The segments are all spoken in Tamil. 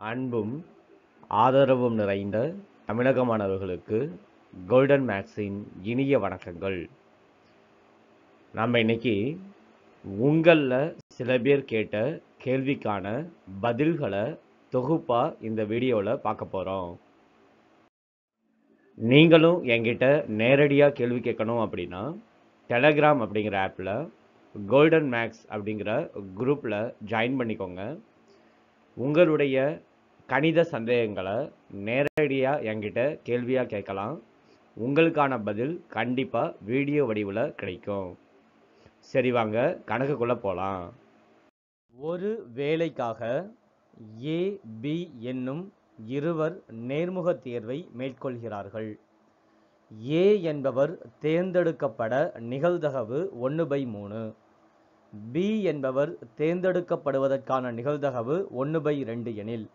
அன்பும் ஆதரவும் நிறைந்த தமிழக மாணவர்களுக்கு கோல்டன் மேக்ஸின் இனிய வணக்கங்கள். நம்ம இன்னைக்கு உங்களில் சில பேர் கேட்ட கேள்விக்கான பதில்களை தொகுப்பா இந்த வீடியோவில் பார்க்க போகிறோம். நீங்களும் என்கிட்ட நேரடியாக கேள்வி கேட்கணும் அப்படின்னா டெலகிராம் அப்படிங்கிற ஆப்பில் கோல்டன் மேக்ஸ் அப்படிங்கிற குரூப்பில் ஜாயின் பண்ணிக்கோங்க. உங்களுடைய கணித சந்தேகங்களை நேரடியாக என்கிட்ட கேள்வியாக கேட்கலாம். உங்களுக்கான பதில் கண்டிப்பாக வீடியோ வடிவில் கிடைக்கும். சரி, வாங்க கணக்குக்குள்ளே போகலாம். ஒரு வேலைக்காக ஏ பி என்னும் இருவர் நேர்முக தேர்வை மேற்கொள்கிறார்கள். ஏ என்பவர் தேர்ந்தெடுக்கப்பட நிகழ்தகவு 1/3, பி என்பவர் தேர்ந்தெடுக்கப்படுவதற்கான நிகழ்தகவு 1/2 எனில்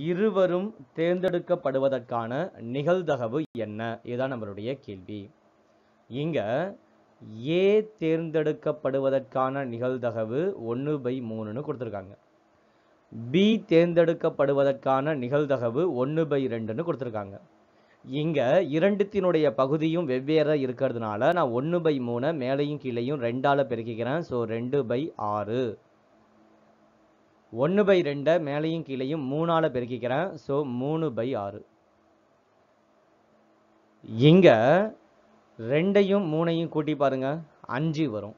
இருவரும் தேர்ந்தெடுக்கப்படுவதற்கான நிகழ்தகவு என்ன? இதுதான் நம்மளுடைய கேள்வி. இங்க ஏ தேர்ந்தெடுக்கப்படுவதற்கான நிகழ்தகவு 1/3ன்னு கொடுத்துருக்காங்க. பி தேர்ந்தெடுக்கப்படுவதற்கான நிகழ்தகவு 1/2ன்னு கொடுத்துருக்காங்க. இங்க இரண்டுத்தினுடைய பகுதியும் வெவ்வேறு இருக்கிறதுனால நான் 1/3 மேலையும் கீழையும் 2ஆல பெருக்கிக்கிறேன். ஸோ 2/6. 1/2 மேலையும் கீழையும் 3ஆல பெருக்கிக்கிறேன். ஸோ 3/6. இங்க 2ஐயும் 3ஐயும் கூட்டி பாருங்க, 5 வரும்.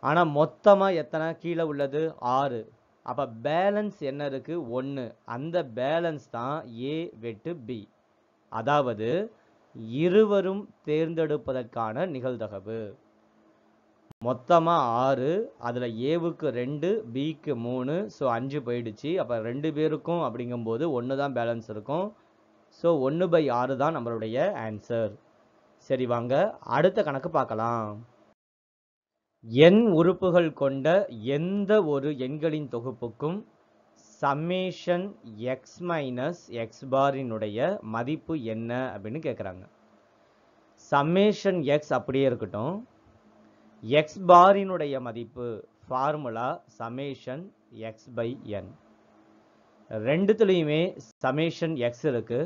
ஆனா மொத்தமா எத்தனை கீழே உள்ளது? 6. அப்ப பேலன்ஸ் என்ன இருக்கு? 1. அந்த பேலன்ஸ் தான் ஏ வெட்டு பி. அதாவது இருவரும் தேர்ந்தெடுப்பதற்கான நிகழ்தகவு மொத்தமா 6. அதுல ஏவுக்கு 2, பிக்கு 3. ஸோ 5 போயிடுச்சு. அப்ப 2 பேருக்கும் அப்படிங்கும்போது 1 தான் பேலன்ஸ் இருக்கும். ஸோ 1/6 தான் நம்மளுடைய ஆன்சர். சரி, வாங்க அடுத்த கணக்கு பார்க்கலாம். எண் உறுப்புகள் கொண்ட எந்த ஒரு எண்களின் தொகுப்புக்கும் சம்மேஷன் எக்ஸ் மைனஸ் எக்ஸ் பாரினுடைய மதிப்பு என்ன அப்படின்னு கேட்குறாங்க. சம்மேஷன் எக்ஸ் அப்படியே இருக்கட்டும். எக்ஸ் பாரினுடைய மதிப்பு formula summation x by n. ரெண்டுத்துலேயுமே சமேஷன் எக்ஸ் இருக்கு.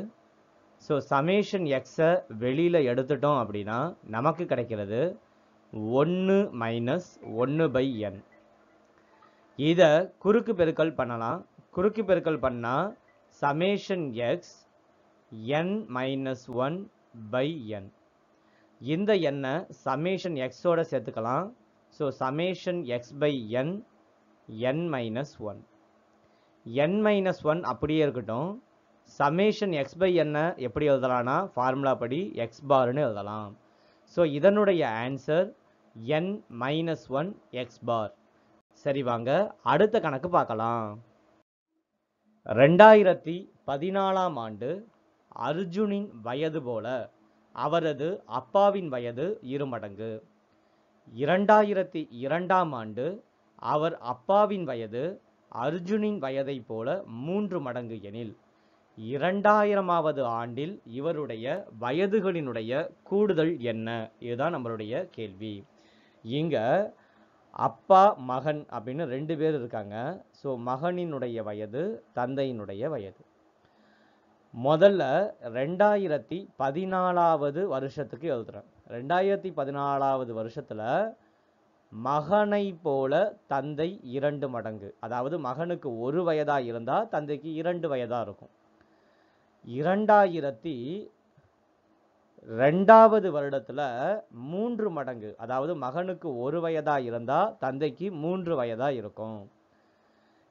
ஸோ சமேஷன் எக்ஸை வெளியில் எடுத்துட்டோம் அப்படின்னா நமக்கு கிடைக்கிறது 1 மைனஸ் 1/n. இதை குறுக்கு பெருக்கல் பண்ணலாம். குறுக்கு பெருக்கல் பண்ணால் summation X n minus 1/n. இந்த எண்ணை சமேஷன் எக்ஸோட சேர்த்துக்கலாம். So summation x by n n minus 1. n minus 1 அப்படியே இருக்கட்டும். சமேஷன் எக்ஸ் பை என்ன எப்படி எழுதலாம்னா ஃபார்முலா படி எக்ஸ் பார்னு எழுதலாம். ஸோ இதனுடைய ஆன்சர் n மைனஸ் 1 எக்ஸ் பார். சரி, வாங்க அடுத்த கணக்கு பார்க்கலாம். 2014ஆம் ஆண்டு அர்ஜுனின் வயது போல அவரது அப்பாவின் வயது 2 மடங்கு. 2002ஆம் ஆண்டு அவர் அப்பாவின் வயது அர்ஜுனின் வயதை போல 3 மடங்கு எனில் 2000ஆவது ஆண்டில் இவருடைய வயதுகளினுடைய கூடுதல் என்ன? இதுதான் நம்மளுடைய கேள்வி. இங்க அப்பா மகன் அப்படின்னு 2 பேர் இருக்காங்க. ஸோ மகனினுடைய வயது, தந்தையினுடைய வயது. முதல்ல 2014ஆவது வருஷத்துக்கு எழுதுறேன். 2014ஆவது வருஷத்துல மகனை போல தந்தை 2 மடங்கு. அதாவது மகனுக்கு 1 வயதா இருந்தா தந்தைக்கு 2 வயதா இருக்கும். 2002ஆவது வருடத்துல 3 மடங்கு. அதாவது மகனுக்கு 1 வயதா இருந்தா தந்தைக்கு 3 வயதா இருக்கும்.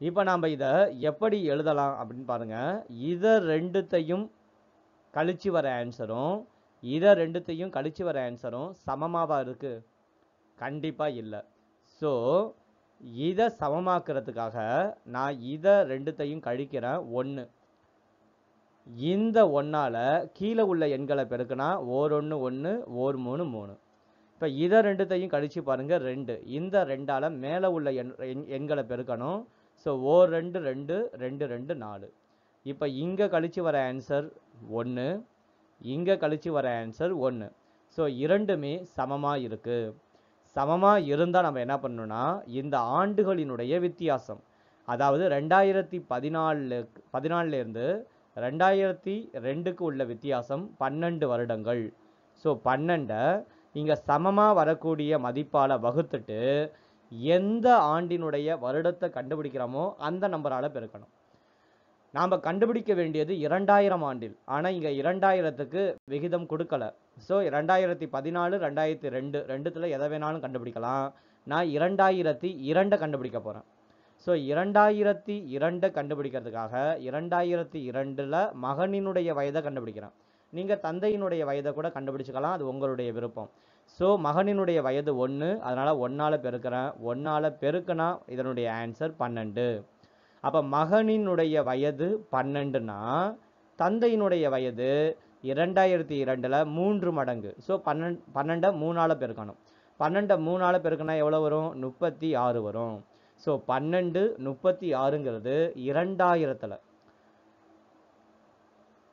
இப்ப நாம இதை எப்படி எழுதலாம் அப்படின்னு பாருங்க. இதை ரெண்டுத்தையும் கழிச்சு வர ஆன்சரும் இதை ரெண்டுத்தையும் கழிச்சு வர ஆன்சரும் சமமாவா இருக்கு? கண்டிப்பா இல்லை. ஸோ இதை சமமாக்குறதுக்காக நான் இதை ரெண்டுத்தையும் கழிக்கிறேன் 1. இந்த 1ஆல கீழே உள்ள எண்களை பெருக்குனா ஓர் 1 1, ஓர் 3 3. இப்போ இதை ரெண்டுத்தையும் கழிச்சு பாருங்க 2. இந்த 2ஆல மேலே உள்ள எண்களை பெருக்கணும். ஸோ ஓர் 2 2, 2 2 4. இப்போ இங்கே கழிச்சு வர ஆன்சர் 1, இங்கே கழிச்சு வர ஆன்சர் 1. ஸோ இரண்டுமே சமமாக இருக்கு. சமமாக இருந்தால் நம்ம என்ன பண்ணணும்னா இந்த ஆண்டுகளினுடைய வித்தியாசம் அதாவது 2014 இருந்து 2002க்கு உள்ள வித்தியாசம் 12 வருடங்கள். ஸோ 12 இங்க சமமா வரக்கூடிய மதிப்பால வகுத்துட்டு எந்த ஆண்டினுடைய வருடத்தை கண்டுபிடிக்கிறோமோ அந்த நம்பரால பெருக்கணும். நாம கண்டுபிடிக்க வேண்டியது 2000 ஆண்டில். ஆனா இங்க 2000க்கு விகிதம் கொடுக்கல. ஸோ 2014 2002 ரெண்டுத்துல எதை வேணாலும் கண்டுபிடிக்கலாம். நான் 2002 கண்டுபிடிக்க போறேன். ஸோ 2002 கண்டுபிடிக்கிறதுக்காக 2002ல மகனினுடைய வயதை கண்டுபிடிக்கிறேன். நீங்க தந்தையினுடைய வயதை கூட கண்டுபிடிச்சுக்கலாம், அது உங்களுடைய விருப்பம். ஸோ மகனினுடைய வயது 1, அதனால 1ஆல பெருக்கிறேன். 1ஆல பெருக்கினா இதனுடைய ஆன்சர் 12. அப்ப மகனினுடைய வயது 12னா தந்தையினுடைய வயது 2002ல 3 மடங்கு. ஸோ 12 3ஆல பெருக்கணும். 12 3ஆல பெருக்கினா எவ்வளவு வரும்? 36 வரும். ஸோ 12 36ங்கிறது 2000த்துல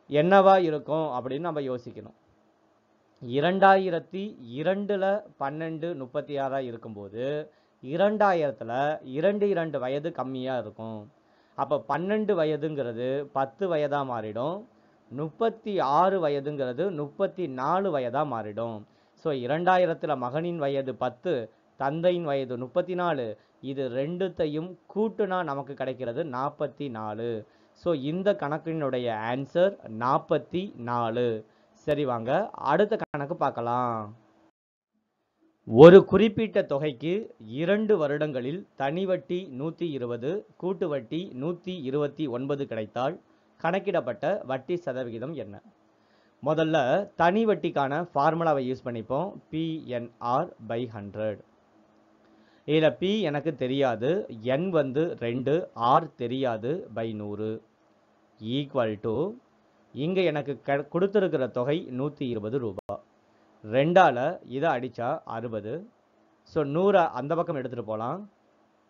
என்னவா இருக்கும் அப்படின்னு நம்ம யோசிக்கணும். 2002ல 12 36ஆ இருக்கும்போது 2000த்துல 2 வயது கம்மியா இருக்கும். அப்ப 12 வயதுங்கிறது 10 வயதா மாறிடும். 36 வயதுங்கிறது 34 வயதா மாறிடும். ஸோ 2000த்துல மகனின் வயது 10, தந்தையின் வயது 34. இது ரெண்டுத்தையும் கூட்டுனா நமக்கு கிடைக்கிறது 44. ஸோ இந்த கணக்கினுடைய ஆன்சர் 44. சரி, வாங்க அடுத்த கணக்கு பார்க்கலாம். ஒரு குறிப்பிட்ட தொகைக்கு 2 வருடங்களில் தனி வட்டி 120, கூட்டு வட்டி 129 கிடைத்தால் கணக்கிடப்பட்ட வட்டி சதவிகிதம் என்ன? முதல்ல தனி வட்டிக்கான ஃபார்முலாவை யூஸ் பண்ணிப்போம். PNR/100. இதுல P எனக்கு தெரியாது, N வந்து 2, R தெரியாது, /100 ஈக்குவல் டு இங்க எனக்கு கொடுத்திருக்கிற தொகை 120 ரூபாய். 2ஆல இதை அடிச்சா 60. ஸோ 100 அந்த பக்கம் எடுத்துட்டு போகலாம்.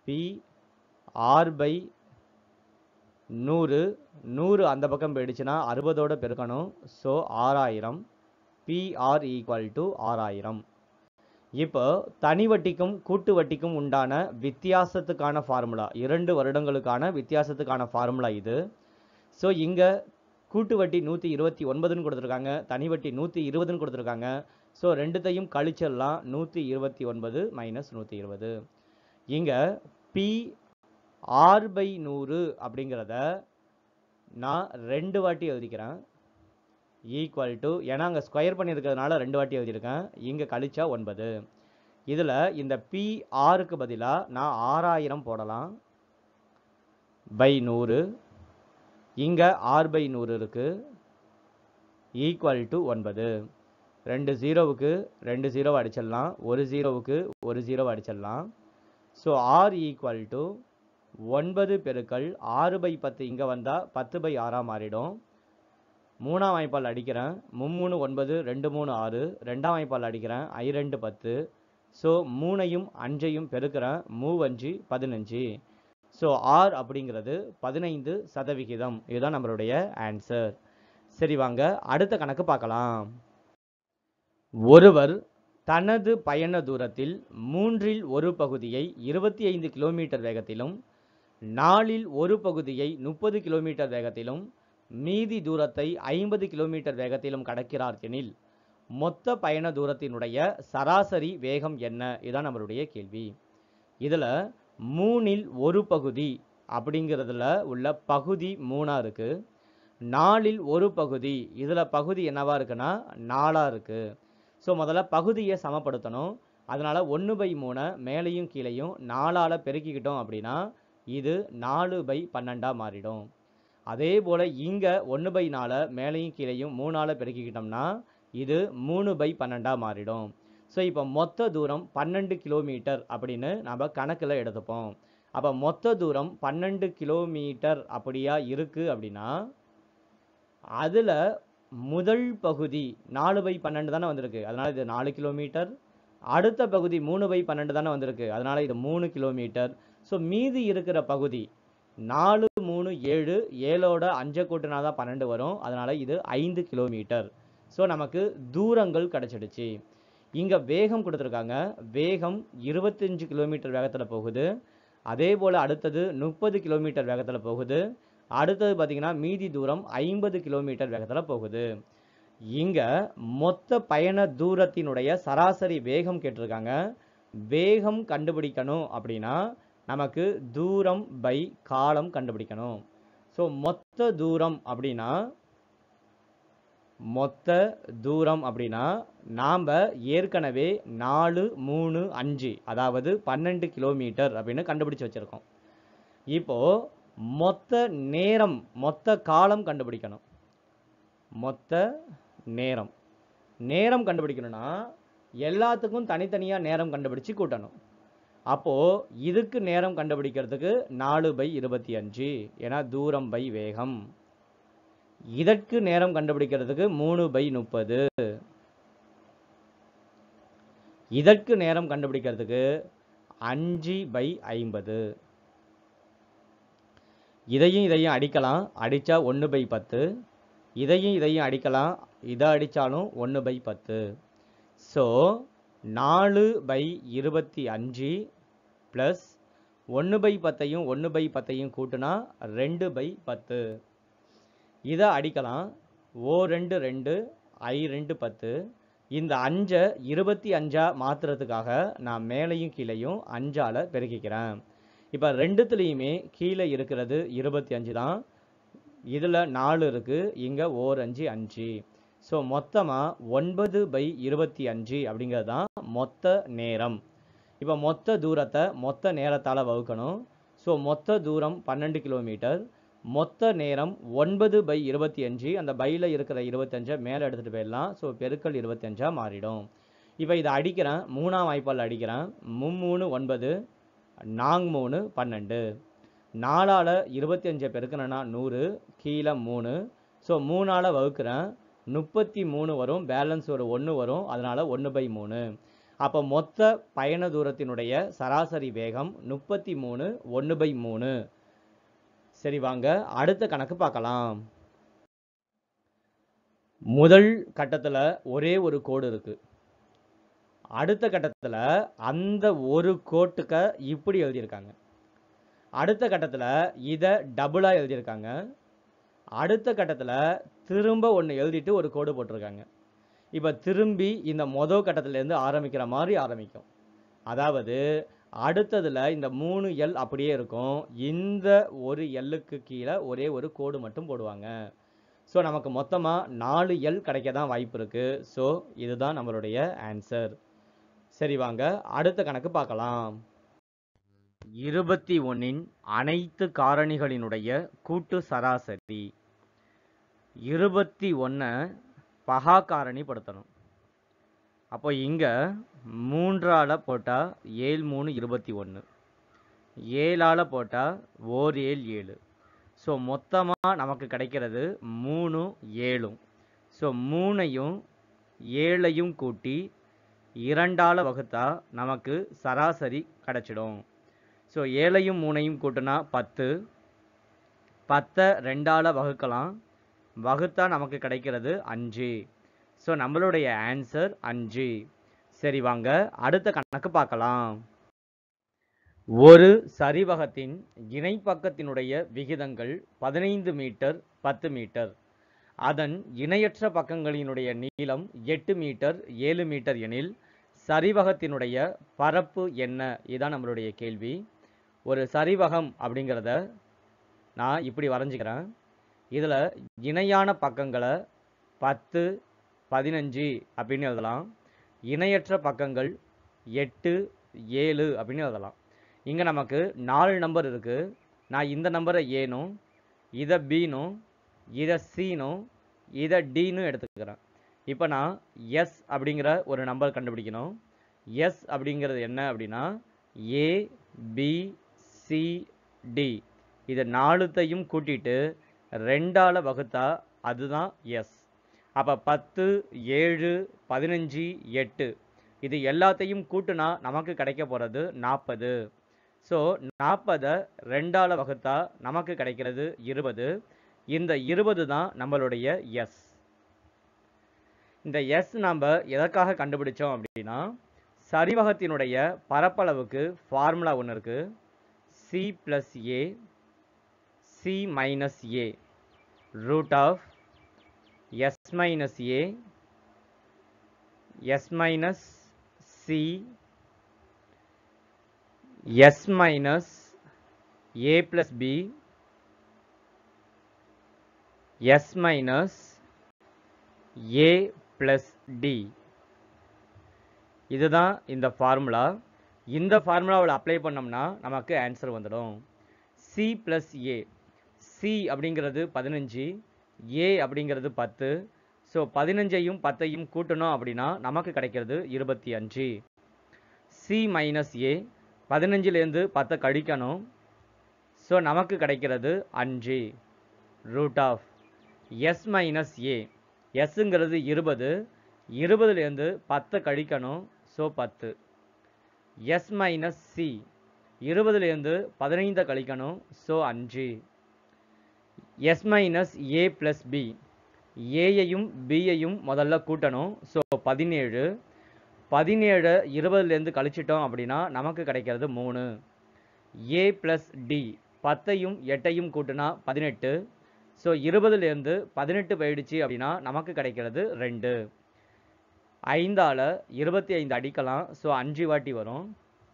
PR/100 100 அந்த பக்கம் போயிடுச்சுன்னா 60ஓட பெருக்கணும். ஸோ 6000. PR equal to 6000. இப்போ தனி வட்டிக்கும் கூட்டு வட்டிக்கும் உண்டான வித்தியாசத்துக்கான ஃபார்முலா, 2 வருடங்களுக்கான வித்தியாசத்துக்கான ஃபார்முலா இது. ஸோ இங்க கூட்டு வட்டி 129ன்னு கொடுத்துருக்காங்க, தனி வட்டி 120ன்னு கொடுத்துருக்காங்க. ஸோ ரெண்டுத்தையும் கழிச்சிடலாம். 129 - 120. இங்க PR/100 அப்படிங்கிறத நான் 2 வாட்டி எழுதிக்கிறேன். ஈக்குவல் டு, ஏன்னா அங்கே ஸ்கொயர் பண்ணியிருக்கிறதுனால 2 வாட்டி எழுதியிருக்கேன். இங்கே கழிச்சா 9. இதில் இந்த PRக்கு பதிலாக நான் 6000 போடலாம். /100. இங்கே R/100 இருக்கு. Equal to 9. 2 0வுக்கு 2 0 அடிச்சிடலாம். 1 0வுக்கு 1 0 அடிச்சிடலாம். ஸோ R ஈக்குவல் டு 9 பெருக்கல் 6/10 இங்கே வந்தால் 10/6 மாறிடும். 3ஆம் வாய்ப்பால் அடிக்கிறேன். 3 9, 2 3 6. 2ஆம் வாய்ப்பால் அடிக்கிறேன். 2 10. ஸோ 3ஐயும் 5ஐயும் பெருக்கிறேன். 3 5 15. ஸோ R அப்படிங்கிறது 15%. இதுதான் நம்மளுடைய ஆன்சர். சரி, வாங்க அடுத்த கணக்கு பார்க்கலாம். ஒருவர் தனது பயண தூரத்தில் 1/3 ஒரு பகுதியை 25 கிலோமீட்டர் வேகத்திலும் 4 ஒரு பகுதியை 30 கிலோமீட்டர் வேகத்திலும் மீதி தூரத்தை 50 கிலோமீட்டர் வேகத்திலும் கடக்கிறார் எனில் மொத்த பயண தூரத்தினுடைய சராசரி வேகம் என்ன? இதுதான் நம்மளுடைய கேள்வி. இதுல 3 ஒரு பகுதி அப்படிங்கிறதுல உள்ள பகுதி 3ஆ இருக்கு. 4 ஒரு பகுதி, இதுல பகுதி என்னவா இருக்குன்னா 4ஆ இருக்கு. ஸோ முதல்ல பகுதியை சமப்படுத்தணும். அதனால 1/3 மேலையும் கீழையும் 4ஆல பெருக்கிக்கிட்டோம் அப்படின்னா இது 4/12 மாறிடும். அதே போல இங்க 1/4 மேலையும் கீழையும் 3ஆல பெருக்கிக்கிட்டோம்னா இது 3/12 மாறிடும். ஸோ இப்போ மொத்த தூரம் 12 கிலோமீட்டர் அப்படின்னு நம்ம கணக்கில் எடுத்துப்போம். அப்போ மொத்த தூரம் 12 கிலோமீட்டர் அப்படியா இருக்கு அப்படின்னா அதில் முதல் பகுதி 4/12 தானே வந்திருக்கு, அதனால இது 4 கிலோமீட்டர். அடுத்த பகுதி 3/12 தானே வந்திருக்கு, அதனால இது 3 கிலோமீட்டர். ஸோ மீதி இருக்கிற பகுதி 4 3 7, 7ஓட 5 கூட்டினா தான் 12 வரும். அதனால இது 5 கிலோமீட்டர். ஸோ நமக்கு தூரங்கள் கிடைச்சிடுச்சு. இங்க வேகம் கொடுத்துருக்காங்க. வேகம் 25 கிலோமீட்டர் வேகத்தில் போகுது. அதே போல் அடுத்தது 30 கிலோமீட்டர் வேகத்தில் போகுது. அடுத்தது பார்த்தீங்கன்னா மீதி தூரம் 50 கிலோமீட்டர் வேகத்தில் போகுது. இங்கே மொத்த பயண தூரத்தினுடைய சராசரி வேகம் கேட்டிருக்காங்க. வேகம் கண்டுபிடிக்கணும் அப்படின்னா நமக்கு தூரம் பை காலம் கண்டுபிடிக்கணும். ஸோ மொத்த தூரம் அப்படின்னா நாம் ஏற்கனவே 4, 3, 5 அதாவது 12 கிலோமீட்டர் அப்படின்னு கண்டுபிடிச்சு வச்சுருக்கோம். இப்போது மொத்த நேரம் மொத்த காலம் கண்டுபிடிக்கணும். மொத்த நேரம் கண்டுபிடிக்கணும்னா எல்லாத்துக்கும் தனித்தனியாக நேரம் கண்டுபிடிச்சு கூட்டணும். அப்போது இதுக்கு நேரம் கண்டுபிடிக்கிறதுக்கு 4/25 ஏன்னா தூரம் பை வேகம். இதற்கு நேரம் கண்டுபிடிக்கிறதுக்கு 3/30. இதற்கு நேரம் கண்டுபிடிக்கிறதுக்கு 5/50. இதையும் அடிக்கலாம். அடித்தா 1/10. இதையும் அடிக்கலாம். இதை அடித்தாலும் 1/10. ஸோ 4/25 ப்ளஸ் 1/10 1/10 கூட்டினா 2/10. இதை அடிக்கலாம். O2 2 I2 10. இந்த 5 25 மாற்றுறதுக்காக நான் மேலையும் கீழையும் 5ஆல் பெருக்கிக்கிறேன். இப்போ ரெண்டுத்துலேயுமே கீழே இருக்கிறது 25 தான். இதில் 4 இருக்குது. இங்கே ஓர் 5 5. ஸோ மொத்தமாக 9/25 அப்படிங்கிறது தான் மொத்த நேரம். இப்போ மொத்த தூரத்தை மொத்த நேரத்தால் வகுக்கணும். ஸோ மொத்த தூரம் 12 கிலோமீட்டர். மொத்த நேரம் 9/25. அந்த பையில் இருக்கிற 25 மேலே எடுத்துகிட்டு போயிடலாம். ஸோ பெருக்கல் 25 மாறிடும். இப்போ இதை அடிக்கிறேன். 3ஆம் வாய்ப்பால் அடிக்கிறேன். 3 9 4 3 12. 4ஆல் 25 பெருக்கணும்னா 100. கீழே 3. ஸோ 3ஆல் வகுக்கிறேன். 33 வரும். பேலன்ஸ் ஒரு 1 வரும். அதனால் 1/3. அப்போ மொத்த பயண தூரத்தினுடைய சராசரி வேகம் 33 1/3. சரி, வாங்க அடுத்த கணக்கு பார்க்கலாம். முதல் கட்டத்தில் ஒரே ஒரு கோடு இருக்கு. அடுத்த கட்டத்தில் அந்த ஒரு கோட்டுக்க இப்படி எழுதியிருக்காங்க. அடுத்த கட்டத்தில் இதை டபுளாக எழுதியிருக்காங்க. அடுத்த கட்டத்தில் திரும்ப ஒன்று எழுதிட்டு ஒரு கோடு போட்டிருக்காங்க. இப்போ திரும்பி இந்த மொதல் கட்டத்திலேருந்து ஆரம்பிக்கிற மாதிரி ஆரம்பிக்கும். அதாவது அடுத்ததில் இந்த 3L அப்படியே இருக்கும். இந்த ஒரு Lக்கு கீழே ஒரே ஒரு கோடு மட்டும் போடுவாங்க. ஸோ நமக்கு மொத்தமாக 4L கிடைக்க தான் வாய்ப்பு இருக்குது. ஸோ இதுதான் நம்மளுடைய ஆன்சர். சரி, வாங்க அடுத்த கணக்கு பார்க்கலாம். 21இன் அனைத்து காரணிகளினுடைய கூட்டு சராசரி. 21 பகா காரணிப்படுத்தணும். அப்போ இங்கே 3ஆல் போட்டால் 7 3 21. 7ஆல் போட்டால் 1 7 7. ஸோ மொத்தமாக நமக்கு கிடைக்கிறது 3 7. ஸோ 3ஐயும் 7ஐயும் கூட்டி 2ஆல் வகுத்தா நமக்கு சராசரி கிடச்சிடும். ஸோ 7ஐயும் 3ஐயும் கூட்டினா 10. 10 2ஆல் வகுக்கலாம். வகுத்தா நமக்கு கிடைக்கிறது 5. ஸோ நம்மளுடைய ஆன்சர் 5. சரி, வாங்க அடுத்த கணக்கு பார்க்கலாம். ஒரு சரிவகத்தின் இணைப்பக்கத்தினுடைய விகிதங்கள் 15 மீட்டர் 10 மீட்டர். அதன் இணையற்ற பக்கங்களினுடைய நீளம் 8 மீட்டர் 7 மீட்டர் எனில் சரிவகத்தினுடைய பரப்பு என்ன? இதுதான் நம்மளுடைய கேள்வி. ஒரு சரிவகம் அப்படிங்கிறத நான் இப்படி வரைஞ்சிக்கிறேன். இதில் இணையான பக்கங்களை 10 15 அப்படின்னு எழுதலாம். இணையற்ற பக்கங்கள் 8 7 அப்படின்னு எழுதலாம். இங்கே நமக்கு 4 நம்பர் இருக்குது. நான் இந்த நம்பரை ஏனும், இதை பீனும், இதை சீனும், இதை டீனும் எடுத்துக்கிறேன். இப்போ நான் எஸ் அப்படிங்கிற ஒரு நம்பர் கண்டுபிடிக்கணும். எஸ் அப்படிங்கிறது என்ன அப்படின்னா ABCD. இது 4த்தையும் கூட்டிட்டு 2ஆல் வகுத்தா அதுதான் எஸ். அப்போ 10 7 15 8 இது எல்லாத்தையும் கூட்டுனா நமக்கு கிடைக்க போகிறது 40. ஸோ 40ஐ 2ஆல் வகுத்தா நமக்கு கிடைக்கிறது 20. இந்த 20 தான் நம்மளுடைய எஸ். இந்த எஸ் நாம் எதற்காக கண்டுபிடிச்சோம் அப்படின்னா சரிவகத்தினுடைய பரப்பளவுக்கு ஃபார்முலா ஒன்று இருக்குது. C plus A C minus A root of S minus A s minus c s minus a plus b s minus a plus d இதுதான் இந்த ஃபார்முலா. இந்த ஃபார்முலாவில் அப்ளை பண்ணோம்னா நமக்கு ஆன்சர் வந்துடும். c plus a c அப்படிங்கிறது 15, a அப்படிங்கிறது 10. ஸோ 15ஐயும் 10ஐயும் கூட்டணும் அப்படின்னா நமக்கு கிடைக்கிறது 25. சி மைனஸ் ஏ 15லேருந்து 10 கழிக்கணும். ஸோ நமக்கு கிடைக்கிறது 5 ரூட் ஆஃப் எஸ் மைனஸ் ஏ எஸ்ங்கிறது 20, 20லேருந்து 10 கழிக்கணும். ஸோ 10 எஸ் மைனஸ் சி 20லேருந்து 15 கழிக்கணும். ஸோ 5 எஸ் மைனஸ் ஏ ப்ளஸ் பி ஏயையும் பியையும் முதல்ல கூட்டணும். ஸோ 17, 17 20லேருந்து கழிச்சிட்டோம் அப்படின்னா நமக்கு கிடைக்கிறது 3. ஏ ப்ளஸ் டி 10ஐயும் 8ஐயும் கூட்டினா 18. ஸோ 20லேருந்து 18 போயிடுச்சு அப்படின்னா நமக்கு கிடைக்கிறது 2. 5ஆல் 25 அடிக்கலாம். ஸோ 5 வாட்டி வரும்.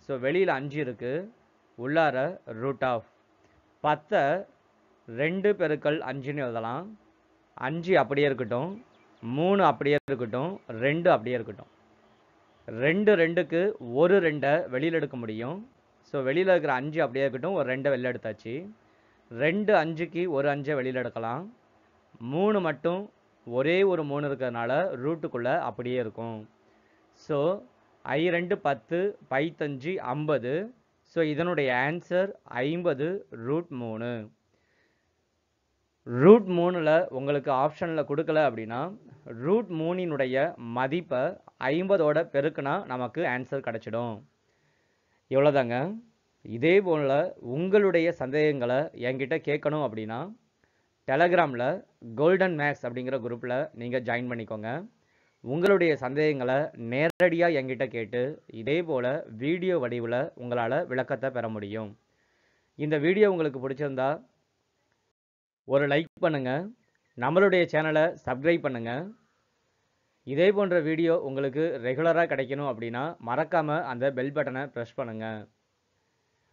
ஸோ வெளியில் 5 இருக்குது, உள்ளார ரூட் ஆஃப் 10 2 பெருக்கல் 5ன்னு எழுதலாம். 5 அப்படியே இருக்கட்டும், 3 அப்படியே இருக்கட்டும், 2 அப்படியே இருக்கட்டும். 2 2க்கு ஒரு 2 வெளியில் எடுக்க முடியும். ஸோ வெளியில் இருக்கிற 5 அப்படியே இருக்கட்டும், ஒரு 2 வெளியில் எடுத்தாச்சு. 2 5க்கு ஒரு 5 வெளியில் எடுக்கலாம். 3 மட்டும் ஒரே ஒரு 3 இருக்கிறதுனால ரூட்டுக்குள்ளே அப்படியே இருக்கும். So I 2 10 5 50. ஸோ இதனுடைய ஆன்சர் 50 ரூட் 3. ரூட் 3ல் உங்களுக்கு ஆப்ஷனில் கொடுக்கல அப்படின்னா ரூட் 3னுடைய மதிப்பை 50ஓட பெருக்குனா நமக்கு ஆன்சர் கிடச்சிடும். இவ்வளோதாங்க. இதே போல் உங்களுடைய சந்தேகங்களை என்கிட்ட கேட்கணும் அப்படின்னா டெலகிராமில் கோல்டன் மேக்ஸ் அப்படிங்கிற குரூப்பில் நீங்கள் ஜாயின் பண்ணிக்கோங்க. உங்களுடைய சந்தேகங்களை நேரடியாக என்கிட்ட கேட்டு இதே போல் வீடியோ வடிவில் உங்களால் விளக்கத்தை பெற முடியும். இந்த வீடியோ உங்களுக்கு பிடிச்சிருந்தா ஒரு லைக் பண்ணுங்கள், நம்மளுடைய சேனலை சப்ஸ்கிரைப் பண்ணுங்கள். இதே போன்ற வீடியோ உங்களுக்கு ரெகுலராக கிடைக்கணும் அப்படின்னா மறக்காமல் அந்த பெல் பட்டனை ப்ரெஸ் பண்ணுங்கள்.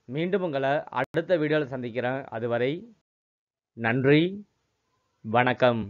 மீண்டும் உங்களை அடுத்த வீடியோவில் சந்திக்கிறேன். அதுவரை நன்றி, வணக்கம்.